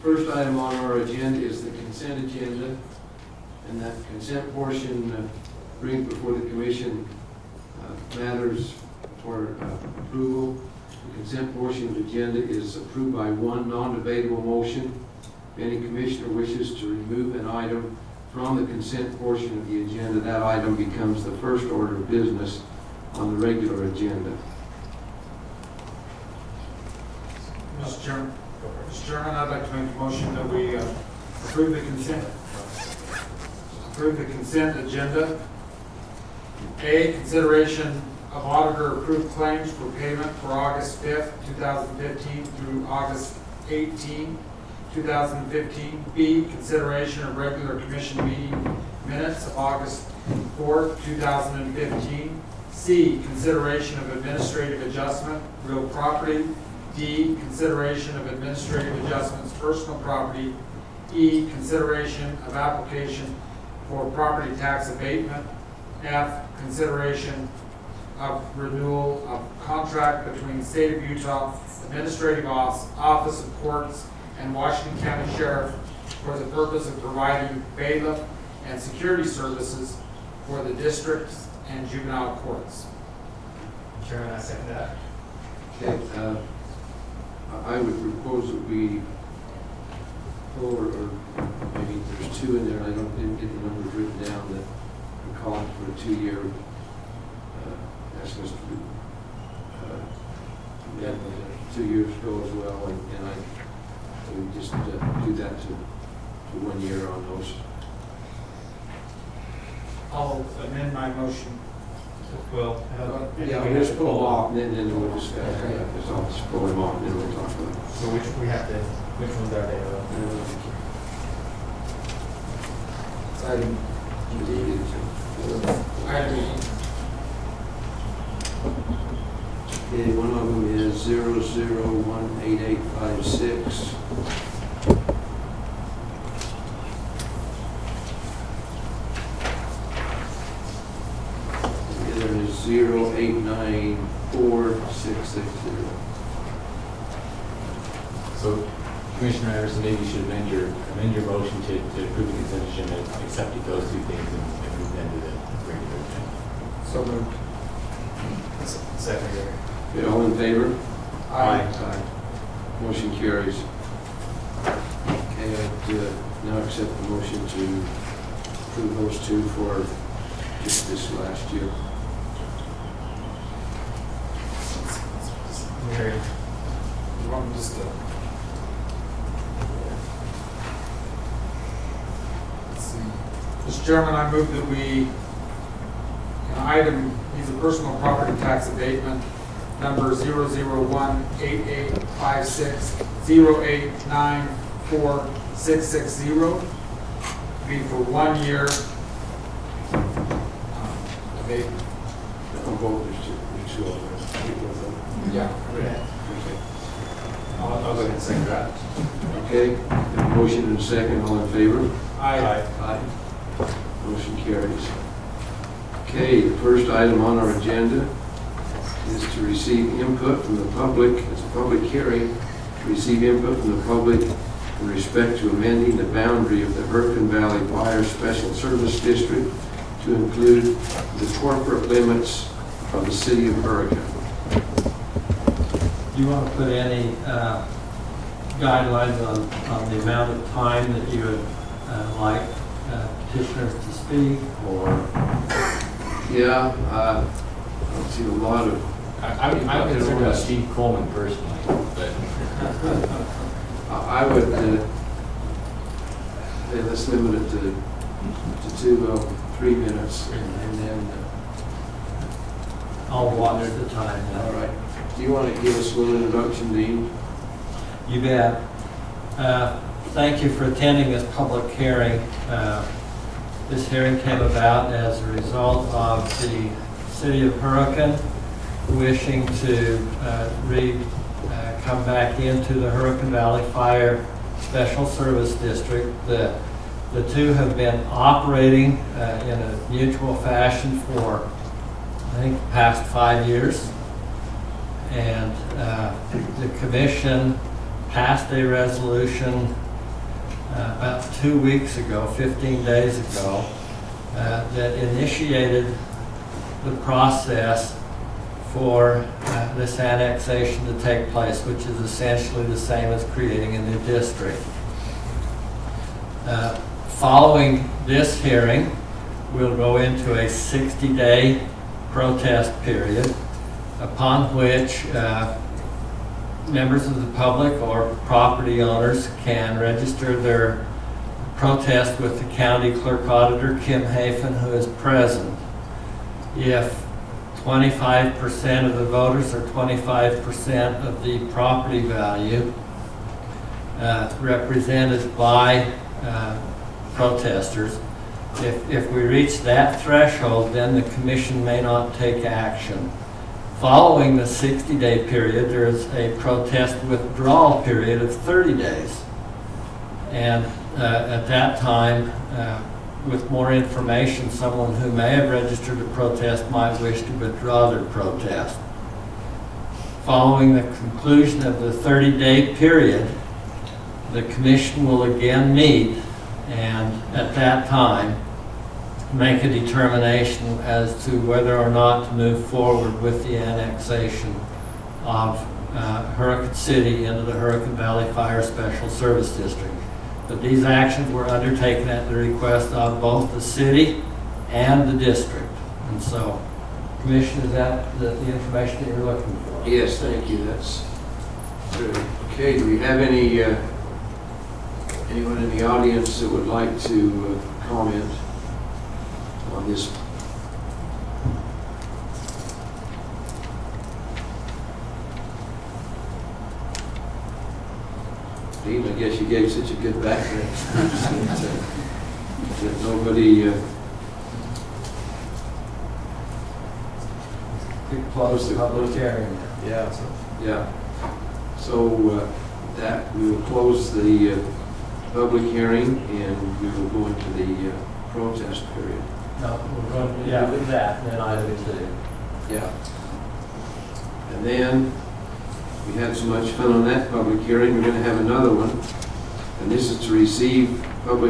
First item on our agenda is the consent agenda, and that consent portion brings before the commission matters for approval. The consent portion of the agenda is approved by one non-debatable motion. If any commissioner wishes to remove an item from the consent portion of the agenda, that item becomes the first order of business on the regular agenda. Mr. Chairman, I'd like to make a motion that we approve the consent agenda. A, consideration of auditor approved claims for payment for August 5th, 2015 through August 18, 2015. B, consideration of regular commission meeting minutes of August 4th, 2015. C, consideration of administrative adjustment, real property. D, consideration of administrative adjustments, personal property. E, consideration of application for property tax abatement. F, consideration of renewal of contract between the State of Utah Administrative Office of Courts and Washington County Sheriff for the purpose of providing bailiff and security services for the districts and juvenile courts. Chairman, I second that. Okay, I would propose that we pull, or maybe there's two in there, I didn't get the numbers written down, that we call it for a 2-year, asking us to do, yeah, 2 years ago as well, and we just do that to 1 year on those. I'll amend my motion. Well, Yeah, we'll just pull them off, and then we'll discuss, just I'll just pull them off, and then we'll talk about it. so which ones are they? Item D. Item E. Okay, one of them is 00-18856. The other is 0894-660. So, Commissioner Anderson, maybe you should amend your motion to approve the consent agenda, accepting those two things and move them to the regular agenda. So moved. Second here. Okay, all in favor? Aye. Aye. Motion carries. Okay, I'd now accept the motion to approve those two for just this last year. Mary. You want me just to? Let's see. Mr. Chairman, I move that we, he's a personal property tax abatement, number 001-8856-0894-660, be for 1 year abatement. On both, there's two of them. Yeah. Okay. I'll go ahead and second that. Okay, have a motion and a second, all in favor? Aye. Aye. Motion carries. Okay, the first item on our agenda is to receive input from the public. It's a public hearing to receive input from the public in respect to amending the boundary of the Hurricane Valley Fire Special Service District to include the corporate limits of the city of Hurricane. Do you want to put any guidelines on the amount of time that you would like petitioners to speak, or? Yeah, I don't see a lot of, I would consider Steve Coleman personally, but I would, let's limit it to 3 minutes, and then, I'll watch the time now. all right. Do you want to give us a little introduction, Dean? You bet. Thank you for attending this public hearing. This hearing came about as a result of the city of Hurricane wishing to come back into the Hurricane Valley Fire Special Service District. The two have been operating in a mutual fashion for, I think, the past 5 years. And the commission passed a resolution about 2 weeks ago, 15 days ago, that initiated the process for this annexation to take place, which is essentially the same as creating a new district. Following this hearing, we'll go into a 60-day protest period, upon which members of the public or property owners can register their protest with the county clerk auditor, Kim Hafen, who is present. If 25% of the voters or 25% of the property value represented by protesters, if we reach that threshold, then the commission may not take action. Following the 60-day period, there is a protest withdrawal period of 30 days. And at that time, with more information, someone who may have registered a protest might wish to withdraw their protest. Following the conclusion of the 30-day period, the commission will again meet and at that time make a determination as to whether or not to move forward with the annexation of Hurricane City into the Hurricane Valley Fire Special Service District. But these actions were undertaken at the request of both the city and the district. And so, Commissioner, is that the information that you're looking for? Yes, thank you, that's good. Okay, do we have anyone in the audience that would like to comment on this? Dean, I guess you gave such a good background that nobody To close the public hearing. Yeah, so. yeah. So that we will close the public hearing and we will go into the protest period. No, we're going to, yeah, with that, then item 2. Yeah. And then we had so much fun on that public hearing, we're going to have another one. And this is to receive from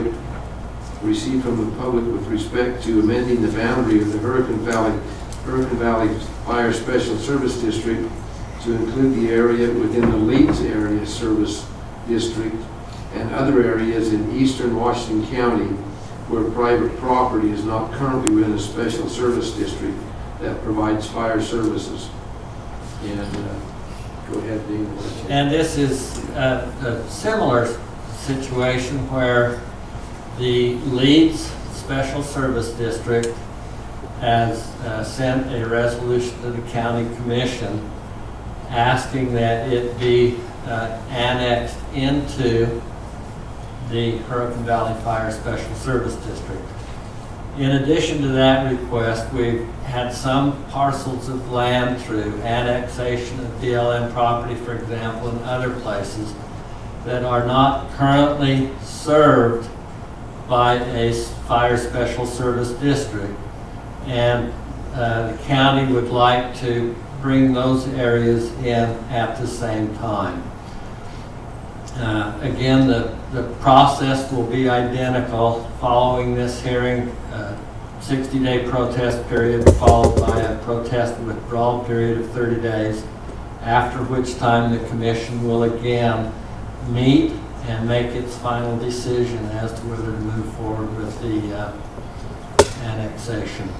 the public with respect to amending the boundary of the Hurricane Valley Fire Special Service District to include the area within the Leeds Area Service District and other areas in eastern Washington County where private property is not currently within a special service district that provides fire services. And go ahead, Dean. And this is a similar situation where the Leeds Special Service District has sent a resolution to the county commission asking that it be annexed into the Hurricane Valley Fire Special Service District. In addition to that request, we've had some parcels of land through annexation of DLM property, for example, and other places that are not currently served by a fire special service district. And the county would like to bring those areas in at the same time. Again, the process will be identical following this hearing. 60-day protest period followed by a protest withdrawal period of 30 days, after which time the commission will again meet and make its final decision as to whether to move forward with the annexation.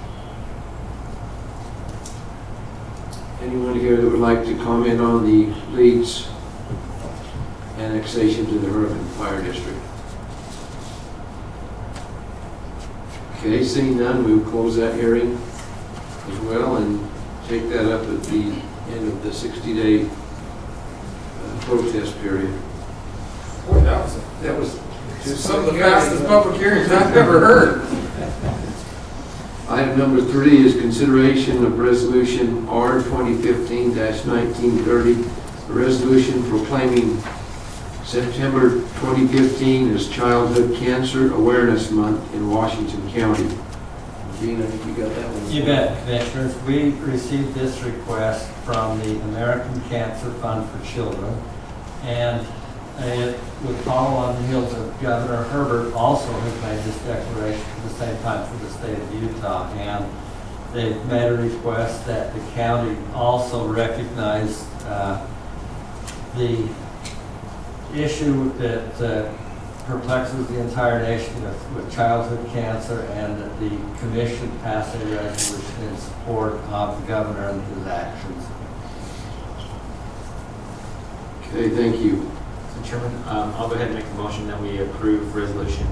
Anyone here that would like to comment on the Leeds annexation to the Hurricane Fire District? Okay, seeing none, we will close that hearing as well and take that up at the end of the 60-day protest period. Boy, that was some of the fastest public hearings I've ever heard. Item number 3 is consideration of resolution R 2015-1930, a resolution proclaiming September 2015 as Childhood Cancer Awareness Month in Washington County. Gene, I think you got that one. You bet, Commissioners. We received this request from the American Cancer Fund for Children, and and it would follow on the heels of Governor Herbert also has made this declaration at the same time for the state of Utah. And they've made a request that the county also recognize the issue that perplexes the entire nation with childhood cancer, and that the commission pass a resolution in support of the governor and his actions. Okay, thank you. So Chairman, I'll go ahead and make the motion that we approve resolution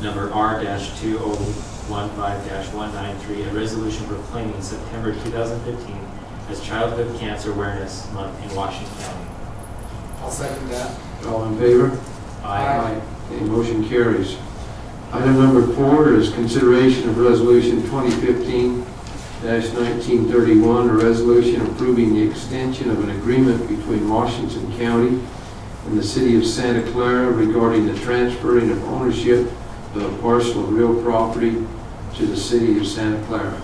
number R-2015-193, a resolution proclaiming September 2015 as Childhood Cancer Awareness Month in Washington County. I'll second that. All in favor? Aye. Okay, motion carries. Item number 4 is consideration of resolution 2015-1931, a resolution approving the extension of an agreement between Washington County and the city of Santa Clara regarding the transferring of ownership of a parcel of real property to the city of Santa Clara.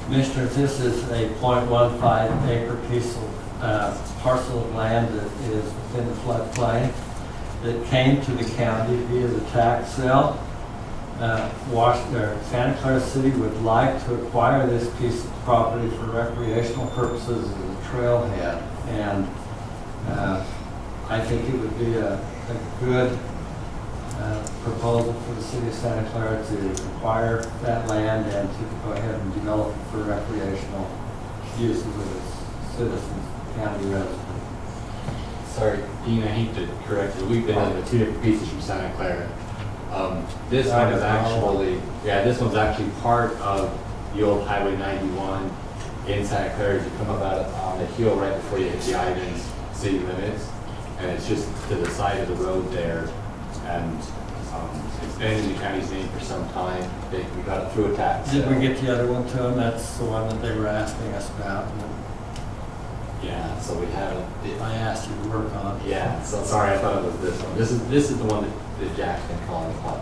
Commissioners, this is a .15 acre piece of parcel of land that is within the floodplain that came to the county via the tax sale. Santa Clara City would like to acquire this piece of property for recreational purposes as a trailhead. And I think it would be a good proposal for the city of Santa Clara to acquire that land and to go ahead and develop it for recreational uses of its citizens, county residents. Sorry, Dean, I hate to correct you. We've been on the 2 different pieces from Santa Clara. This one is actually, this one's actually part of the old Highway 91 in Santa Clara. You come up out on the hill right before you hit the Ivins city limits, and it's just to the side of the road there. And it's been in the county's name for some time. We got it through a tax. Did we get the other one to them? That's the one that they were asking us about. Yeah, so we haven't. I asked you to work on. Yeah, so sorry, I thought it was this one. This is the one that Jack's been calling about.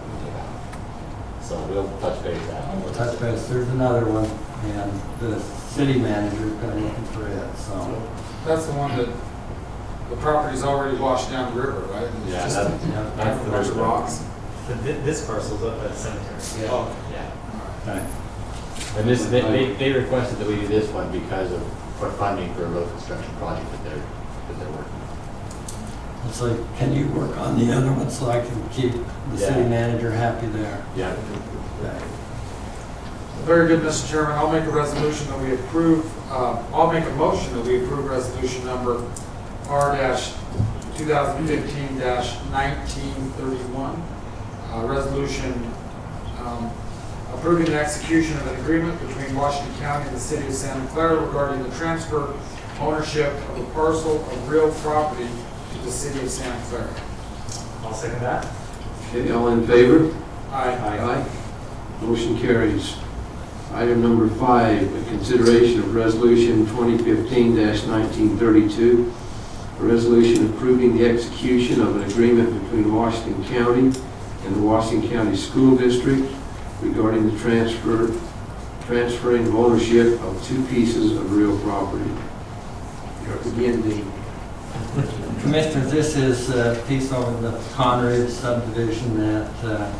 So we'll touch base on We'll it. touch base. There's another one, and the city manager's been looking for it, so. That's the one that the property's already washed down the river, right? And it's Yeah, just that's the a bunch of river. rocks. This parcel's up at the cemetery. Oh, Yeah. And this, they requested that we do this one because of, for funding for a road construction project that they're working on. So can you work on the other one so I can keep the city Yeah. manager happy there? Yeah. very good, Mr. Chairman. I'll make a resolution that we approve, I'll make a motion that we approve resolution number R-2015-1931. Resolution approving the execution of an agreement between Washington County and the city of Santa Clara regarding the transfer ownership of a parcel of real property to the city of Santa Clara. I'll second that. Okay, all in favor? Aye. Motion carries. Item number 5, a consideration of resolution 2015-1932, a resolution approving the execution of an agreement between Washington County and the Washington County School District regarding the transferring of ownership of 2 pieces of real property. Again, Dean. Commissioners, this is a piece over the Conridge subdivision that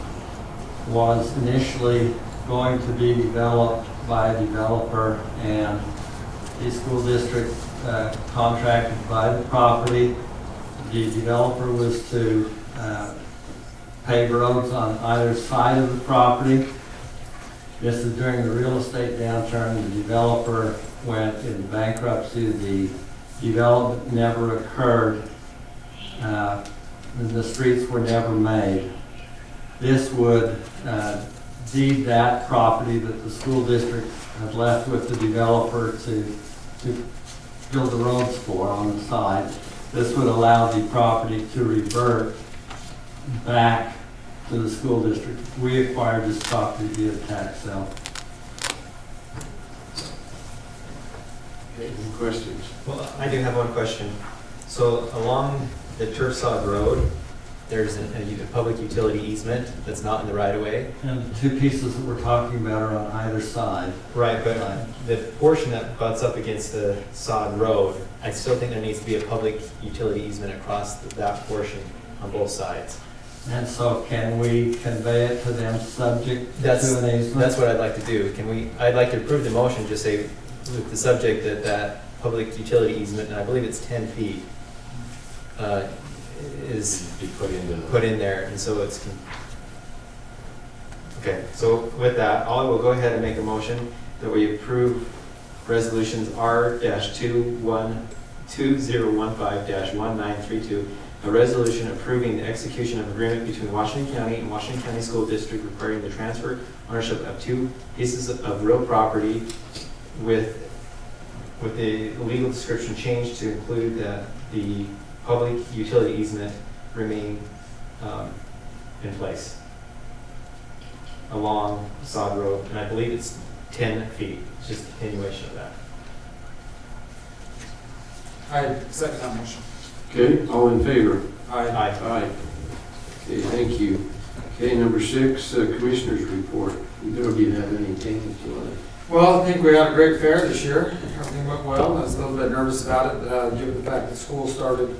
was initially going to be developed by a developer, and the school district contracted to buy the property. The developer was to pave roads on either side of the property. This is during the real estate downturn. The developer went into bankruptcy. The development never occurred. The streets were never made. This would deed that property that the school district had left with the developer to build the roads for on the side. This would allow the property to revert back to the school district. We acquired this property via tax sale. Okay, any questions? Well, I do have one question. So along the Tursod Road, there's a public utility easement that's not in the right of way. And the two pieces that we're talking about are on either side. Right, but the portion that butts up against the sod road, I still think there needs to be a public utility easement across that portion on both sides. And so can we convey it to them subject That's- to an easement? That's what I'd like to do. I'd like to approve the motion, just say with the subject that public utility easement, and I believe it's 10 feet, is Be put into the. put in there, and so it's, okay, so with that, I will go ahead and make a motion that we approve resolutions R-2015-1932, a resolution approving the execution of agreement between Washington County and Washington County School District requiring the transfer ownership of 2 pieces of real property with the legal description changed to include that the public utility easement remain in place along Sod Road, and I believe it's 10 feet, it's just a continuation of that. I second that motion. Okay, all in favor? Aye. Aye. Okay, thank you. Okay, number 6, Commissioners' Report. Either of you have anything that you want to? Well, I think we had a great fair this year. Everything went well. I was a little bit nervous about it, given the fact that school started,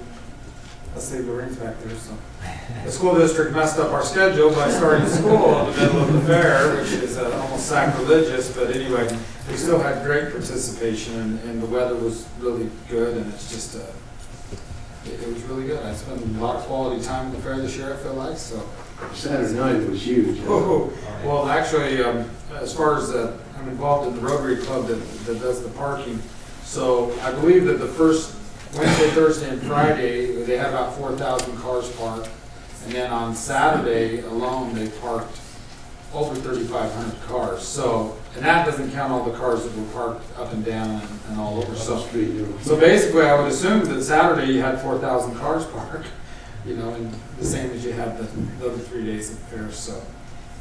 let's see, Lorraine's back there, so. The school district messed up our schedule by starting school in the middle of the fair, which is almost sacrilegious, but anyway, we still had great participation, and the weather was really good, and it's just, it was really good. I spent a lot of quality time at the fair this year, I feel like, so. Saturday night was huge. Oh, well, actually, as far as, I'm involved in the Rotary Club that does the parking. So I believe that the first Wednesday, Thursday, and Friday, they had about 4,000 cars parked. And then on Saturday alone, they parked over 3,500 cars. So, and that doesn't count all the cars that were parked up and down and all over. So basically, I would assume that Saturday you had 4,000 cars parked, and the same as you had the other 3 days of the fair. So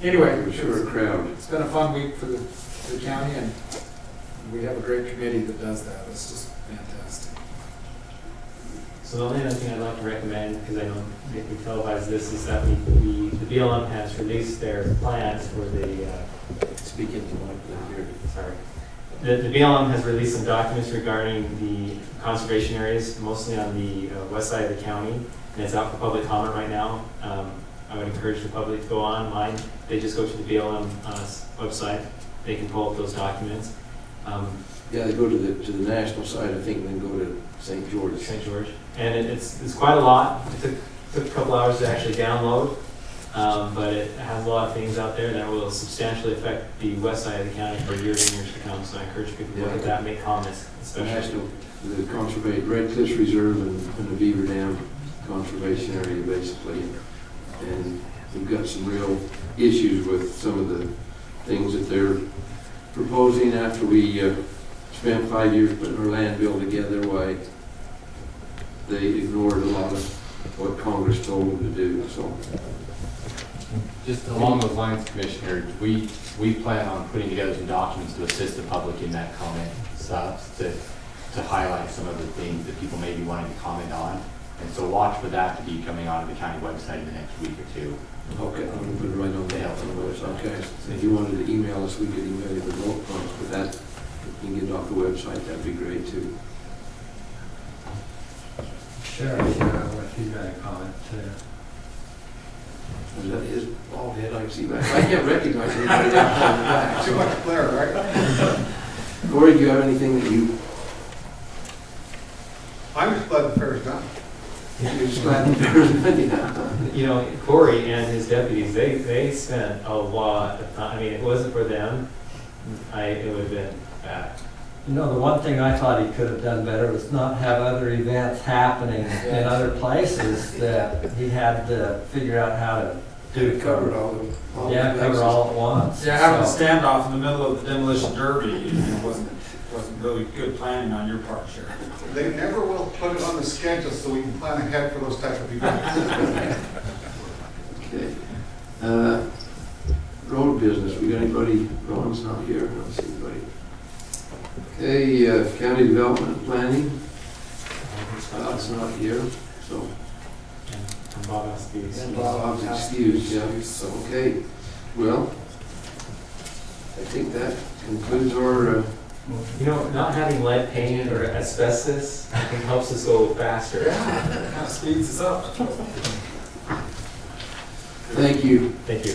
anyway, I'm sure a crowd. it's been a fun week for the county, and we have a great committee that does that. It's just fantastic. So the only other thing I'd like to recommend, because I know we televise this, is that the BLM has released their plans for the, Speak into the mic here. sorry. The BLM has released some documents regarding the conservation areas, mostly on the west side of the county, and it's out for public comment right now. I would encourage the public to go online. They just go to the BLM website. They can pull up those documents. Yeah, they go to the national side, I think, and then go to St. George. St. George. And it's quite a lot. It took a couple hours to actually download, but it has a lot of things out there that will substantially affect the west side of the county for years and years to come. So I encourage people to look at that and make comments, especially. The conservation, Red Cliffs Reserve and the Beaver Dam Conservation Area, basically. And we've got some real issues with some of the things that they're proposing after we spent 5 years putting our land bill together, why they ignored a lot of what Congress told them to do, so. Just along those lines, Commissioner, we plan on putting together some documents to assist the public in that comment stuff, to highlight some of the things that people may be wanting to comment on. And so watch for that to be coming onto the county website in the next week or two. Okay, I'm gonna put it right on the website. Okay, if you wanted to email us, we could email you the bullet points, but that, if you can get it off the website, that'd be great too. Sure, if you got a comment too. Was that his bald head I see back? I can't recognize anybody down the back. Too much glare, right? Corey, do you have anything that you, I'm just glad the fair's done. you're just glad there's many now? Corey and his deputies, they spent a lot of time. I mean, if it wasn't for them, it would have been bad. The one thing I thought he could have done better was not have other events happening in other places that he had to figure out how to do. Covered all the Cover all at once. Yeah, having a So- standoff in the middle of the demolition derby wasn't really good planning on your part, Sheriff. They never will put it on the schedule so we can plan ahead for those type of events. Okay. Road business, we got anybody? Ron's not here, I don't see anybody. Okay, county development and planning, Scott's not here, so. And Bob Lost these. Bob's excused, yeah, so, okay. Well, I think that concludes our, You know, not having lead paint or asbestos, I think helps us go faster. Kind of speeds us up. thank you. Thank you.